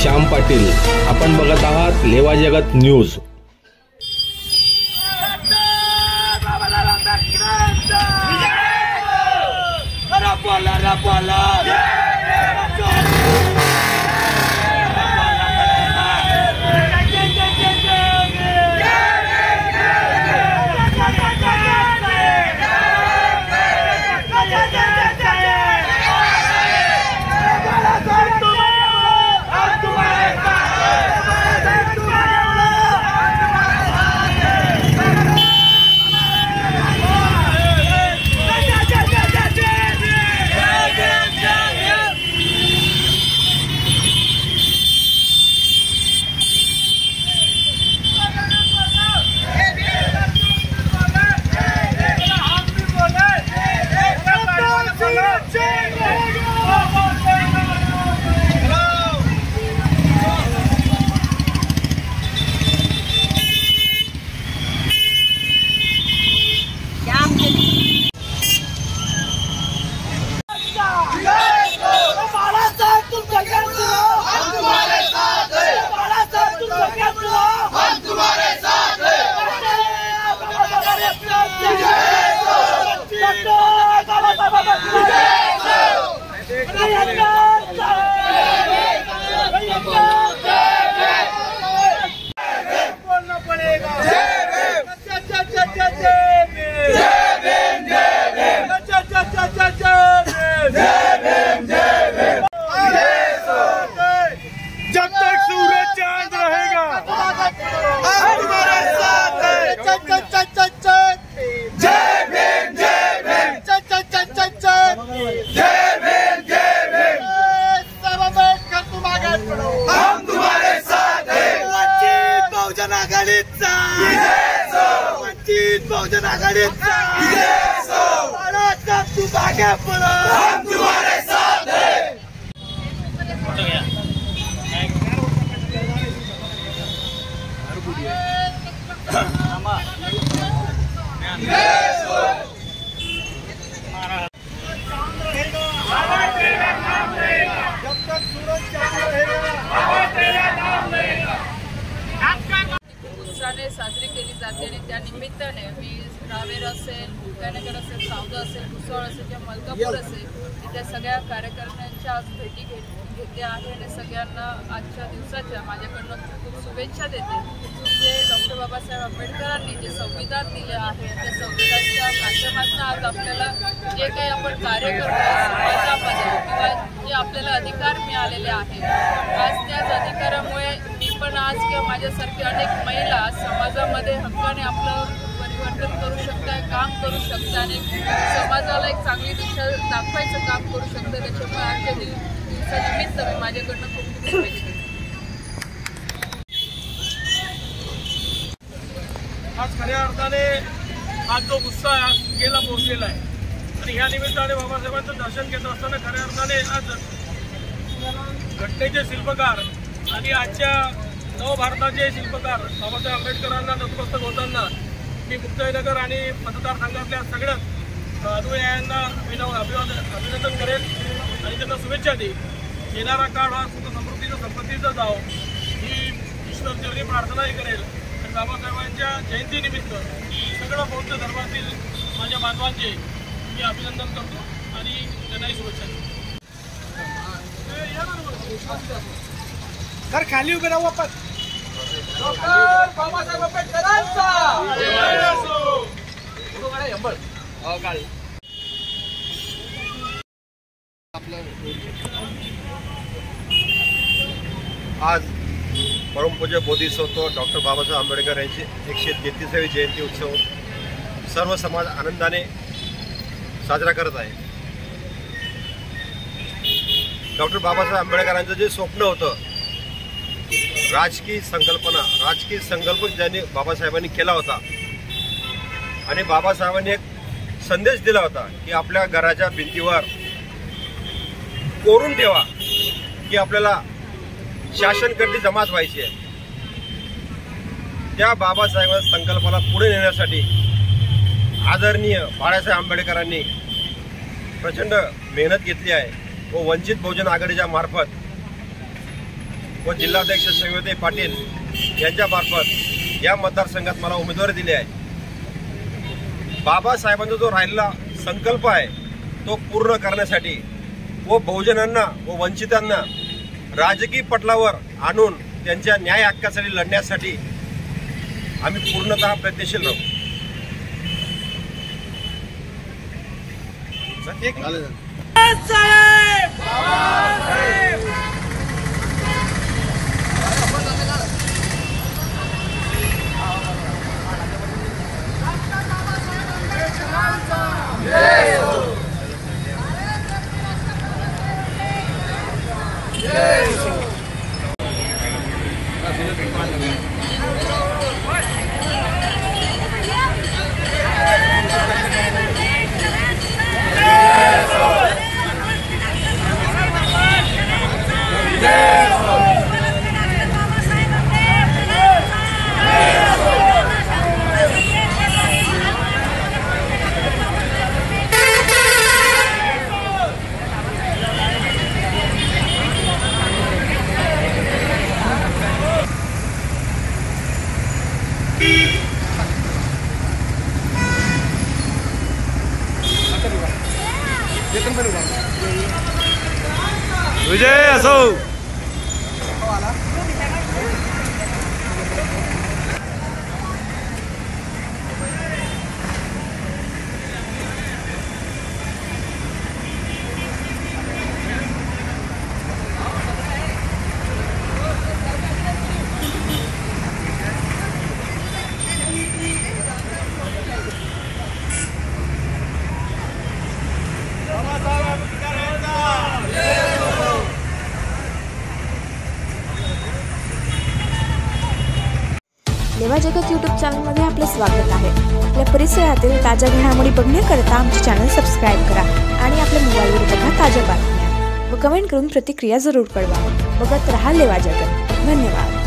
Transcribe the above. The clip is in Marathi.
श्याम पाटील। आपण बघत आहात लेवा जगत न्यूज। बहुजन आघाडीचा तू आगे बढ़ो, हम तुम्हारे साथ हैं। जब तक सूरज चांद रहेगा उत्साहाने साजरी केली जाते आणि त्या निमित्ताने मी रावेर असेल, भूमकानगर असेल, सावदा असेल, भुसावळ असेल किंवा मलकापूर असेल इथे सगळ्या कार्यकर्त्यांच्या आज भेटी घेते आहे आणि सगळ्यांना आजच्या दिवसाच्या माझ्याकडनं खूप शुभेच्छा देते। जे डॉक्टर बाबासाहेब आंबेडकरांनी जे संविधान दिले आहे त्या संविधानाच्या माध्यमातून आज आपल्याला जे काही आपण कार्य करतो समाजामध्ये किंवा जे आपल्याला अधिकार मिळालेले आहेत आज त्याच अधिकारामुळे मी पण आज किंवा माझ्यासारखे अनेक महिला समाजामध्ये हक्काने आपलं परिवर्तन करू शकतात, काम करू शकतात आणि समाजाला एक चांगली दिशा दाखवायचं काम करू शकतात। त्याच्यामुळे आजच्या दिवसानिमित्त मी माझ्याकडनं खूप शुभेच्छा। आज खऱ्या अर्थाने आज जो उत्साह आज गेला पोहोचलेला आहे आणि ह्या निमित्ताने बाबासाहेबांचं दर्शन घेत असताना खऱ्या अर्थाने आज घटनेचे शिल्पकार आणि आजच्या नवभारताचे शिल्पकार बाबासाहेब आंबेडकरांना नतमस्तक होताना मी मुक्ताईनगर आणि मतदारसंघातल्या सगळ्याच अनुयायांना अभिनंदन करेन आणि त्यांना शुभेच्छा देईन। येणारा काळ हा सुख समृद्धीचा संपत्तीचा जावो ही ईश्वरचरणी प्रार्थनाही करेल। बाबासाहेबांच्या जयंतीनिमित्त सगळं बौद्ध धर्मातील माझ्या बांधवांचे मी अभिनंदन करतो आणि त्यांनाही शुभेच्छा देतो। सर खाली उभे राहू आपण। डॉक्टर बाबासाहेब आंबेडकरांचा आज परमपूज्य बोधिसत्व डॉक्टर बाबासाहेब आंबेडकर यांची 133वी जयंती उत्सव सर्व समाज आनंदाने साजरा करत आहे। डॉक्टर बाबासाहेब आंबेडकरांचं जे स्वप्न होतं राजकीय संकल्प ज्यांनी बाबासाहेबांनी केला होता आणि बाबासाहेबांनी एक संदेश दिला होता की आपल्या घराच्या भिंतीवर कोरून ठेवा की आपल्याला शासनकर्ती जमात व्हायची आहे। त्या बाबासाहेबांच्या संकल्पाला पुढे नेण्यासाठी आदरणीय बाळासाहेब आंबेडकरांनी प्रचंड मेहनत घेतली आहे व वंचित बहुजन आघाडीच्या मार्फत व जिल्हाध्यक्ष संयोदय पाटील यांच्यामार्फत या मतदारसंघात मला उमेदवारी दिली आहे। बाबासाहेबांचा जो राहिलेला संकल्प आहे तो पूर्ण करण्यासाठी व बहुजनांना व वंचितांना राजकीय पटलावर आणून त्यांच्या न्याय हक्कासाठी लढण्यासाठी आम्ही पूर्णतः प्रयत्नशील राहू। विजय असो। लेवा जगत यूट्यूब चॅनलमध्ये आपले स्वागत आहे। आपल्या परिसरातील ताज्या घडामोडी बघण्याकरता आमचे चॅनल सबस्क्राईब करा आणि आपल्या मोबाईलवर बघा ताज्या बातम्या व कमेंट करून प्रतिक्रिया जरूर कळवा। बघत रहा लेवा जगत। धन्यवाद।